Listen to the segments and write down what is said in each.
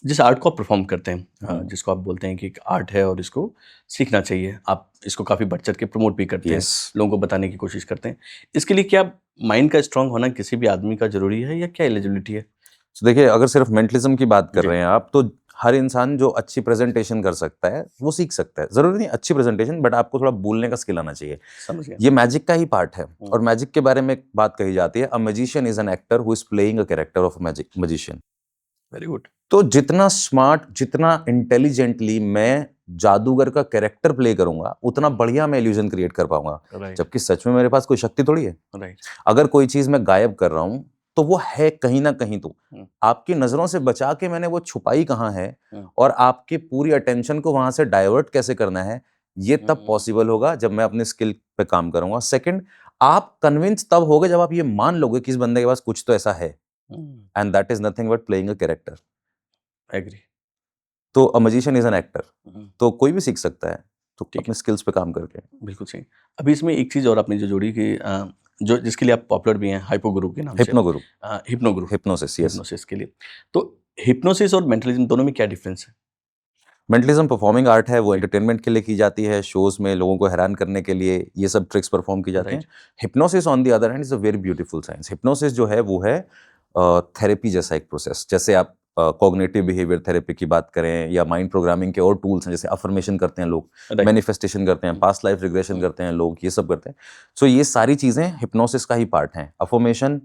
जिस आर्ट को आप परफॉर्म करते हैं, जिसको आप बोलते हैं कि एक आर्ट है और इसको सीखना चाहिए, आप इसको काफ़ी बढ़ चढ़ के प्रमोट भी करते हैं, यस। लोगों को बताने की कोशिश करते हैं। इसके लिए क्या माइंड का स्ट्रांग होना किसी भी आदमी का ज़रूरी है या क्या एलिजिबिलिटी है? तो देखिए, अगर सिर्फ मेंटलिज्म की बात कर जी। रहे हैं आप, तो हर इंसान जो अच्छी प्रेजेंटेशन कर सकता है वो सीख सकता है। जरूरी नहीं अच्छी प्रेजेंटेशन, बट आपको थोड़ा बोलने का स्किल आना चाहिए। समझ गया। ये मैजिक का ही पार्ट है। हुँ। और मैजिक के बारे में एक बात कही जाती है, अ magician is an actor who is playing a character of a magician. Very good. तो जितना स्मार्ट, जितना इंटेलिजेंटली मैं जादूगर का कैरेक्टर प्ले करूंगा, उतना बढ़िया मैं इल्यूजन क्रिएट कर पाऊंगा। राइट, जबकि सच में मेरे पास कोई शक्ति थोड़ी है। राइट। अगर कोई चीज मैं गायब कर रहा हूं, तो वो है कहीं ना कहीं। तो हुँ, आपकी नजरों से बचा के मैंने वो छुपाई कहाँ है, हुँ, और आपकी पूरी अटेंशन को वहां से डाइवर्ट कैसे करना है, ये तब हुँ, पॉसिबल होगा जब मैं अपने स्किल पे काम करूंगा। सेकंड, आप कन्विंस तब होगे जब आप ये मान लोगे कि इस बंदे के पास कुछ तो ऐसा है, हुँ। And that is nothing but playing a character. Agree. तो a magician is an actor. हुँ, तो कोई भी सीख सकता है, तो ठीक अपने है, स्किल्स पे काम करके। बिल्कुल सही। अभी इसमें एक चीज़ और आपने जो जोड़ी कि जो जिसके लिए आप पॉपुलर भी हैं, हाइपो गुरु के नाम से, हिप्नो गुरु, हिप्नो गुरु, हिप्नोसिस, यस। हिप्नोसिस के लिए। तो हिप्नोसिस और मेंटलिज्म दोनों में क्या डिफरेंस है? मेंटलिज्म परफॉर्मिंग आर्ट है, वो जी, एंटरटेनमेंट के लिए की जाती है, शोज में लोगों को हैरान करने के लिए ये सब ट्रिक्स परफॉर्म की जाती हैं। Right. Hypnosis on the other hand is a very beautiful science. Hypnosis जो है वो है थेरेपी जैसा एक प्रोसेस। जैसे आप कॉग्निटिव बिहेवियर थेरेपी की बात करें, या माइंड प्रोग्रामिंग के और टूल्स हैं, जैसे अफर्मेशन करते हैं लोग, राइट। मैनिफेस्टेशन करते हैं, हुँ, पास्ट लाइफ रिग्रेशन हुँ, करते हैं लोग, ये सब करते हैं। सो ये सारी चीजें हिप्नोसिस का ही पार्ट हैं। अफर्मेशन,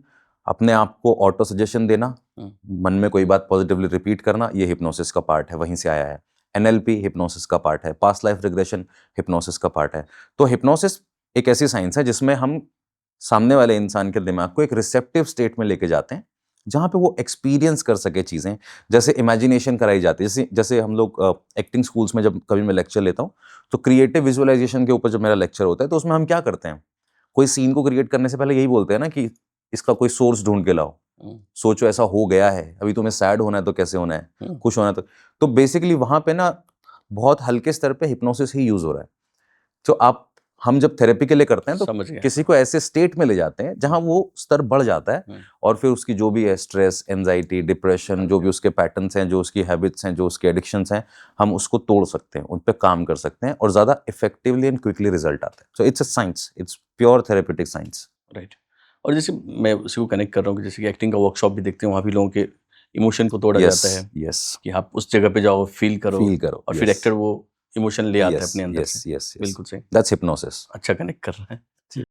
अपने आप को ऑटो सजेशन देना, हुँ, मन में कोई बात पॉजिटिवली रिपीट करना, ये हिप्नोसिस का पार्ट है, वहीं से आया है। एनएलपी हिप्नोसिस का पार्ट है, पास्ट लाइफ रिग्रेशन हिप्नोसिस का पार्ट है। तो हिप्नोसिस एक ऐसी साइंस है जिसमें हम सामने वाले इंसान के दिमाग को एक रिसेप्टिव स्टेट में लेके जाते हैं, जहां पे वो एक्सपीरियंस कर सके चीजें। जैसे इमेजिनेशन कराई जाती है, जैसे जैसे हम लोग एक्टिंग स्कूल्स में जब कभी मैं लेक्चर लेता हूँ, तो क्रिएटिव विजुअलाइजेशन के ऊपर जब मेरा लेक्चर होता है, तो उसमें हम क्या करते हैं, कोई सीन को क्रिएट करने से पहले यही बोलते हैं ना कि इसका कोई सोर्स ढूंढ के लाओ। हुँ, सोचो ऐसा हो गया है, अभी तुम्हें सैड होना है तो कैसे होना है, हुँ, खुश होना है तो बेसिकली वहां पे ना बहुत हल्के स्तर पे हिप्नोसिस ही यूज हो रहा है। तो आप, हम जब थेरेपी के लिए करते हैं, तो समझ गया। किसी को ऐसे स्टेट में ले जाते हैं हुँ, जहां वो स्तर बढ़ जाता है, हुँ, और फिर उसकी जो भी है स्ट्रेस, एंजाइटी, डिप्रेशन, जो भी उसके पैटर्न्स हैं, जो उसकी हैबिट्स हैं, जो उसके एडिक्शंस हैं, हम उसको तोड़ सकते हैं, उन पे काम कर सकते हैं, और ज्यादा इफेक्टिवली एंड क्विकली रिजल्ट आता है। So it's a science, it's pure therapeutic science. Right. और जैसे मैं उसी को कनेक्ट कर रहा हूँ कि जैसे कि एक्टिंग का वर्कशॉप भी देखते हैं, वहाँ भी लोगों के इमोशन को तोड़ा यस, जाता है यस। कि आप उस जगह पे जाओ, फ़ील करो फील करो, और फिर यस, एक्टर वो इमोशन ले आता है यस, अपने अंदर यस, से। Yes, yes. बिल्कुल सही। That's hypnosis. अच्छा कनेक्ट कर रहा है।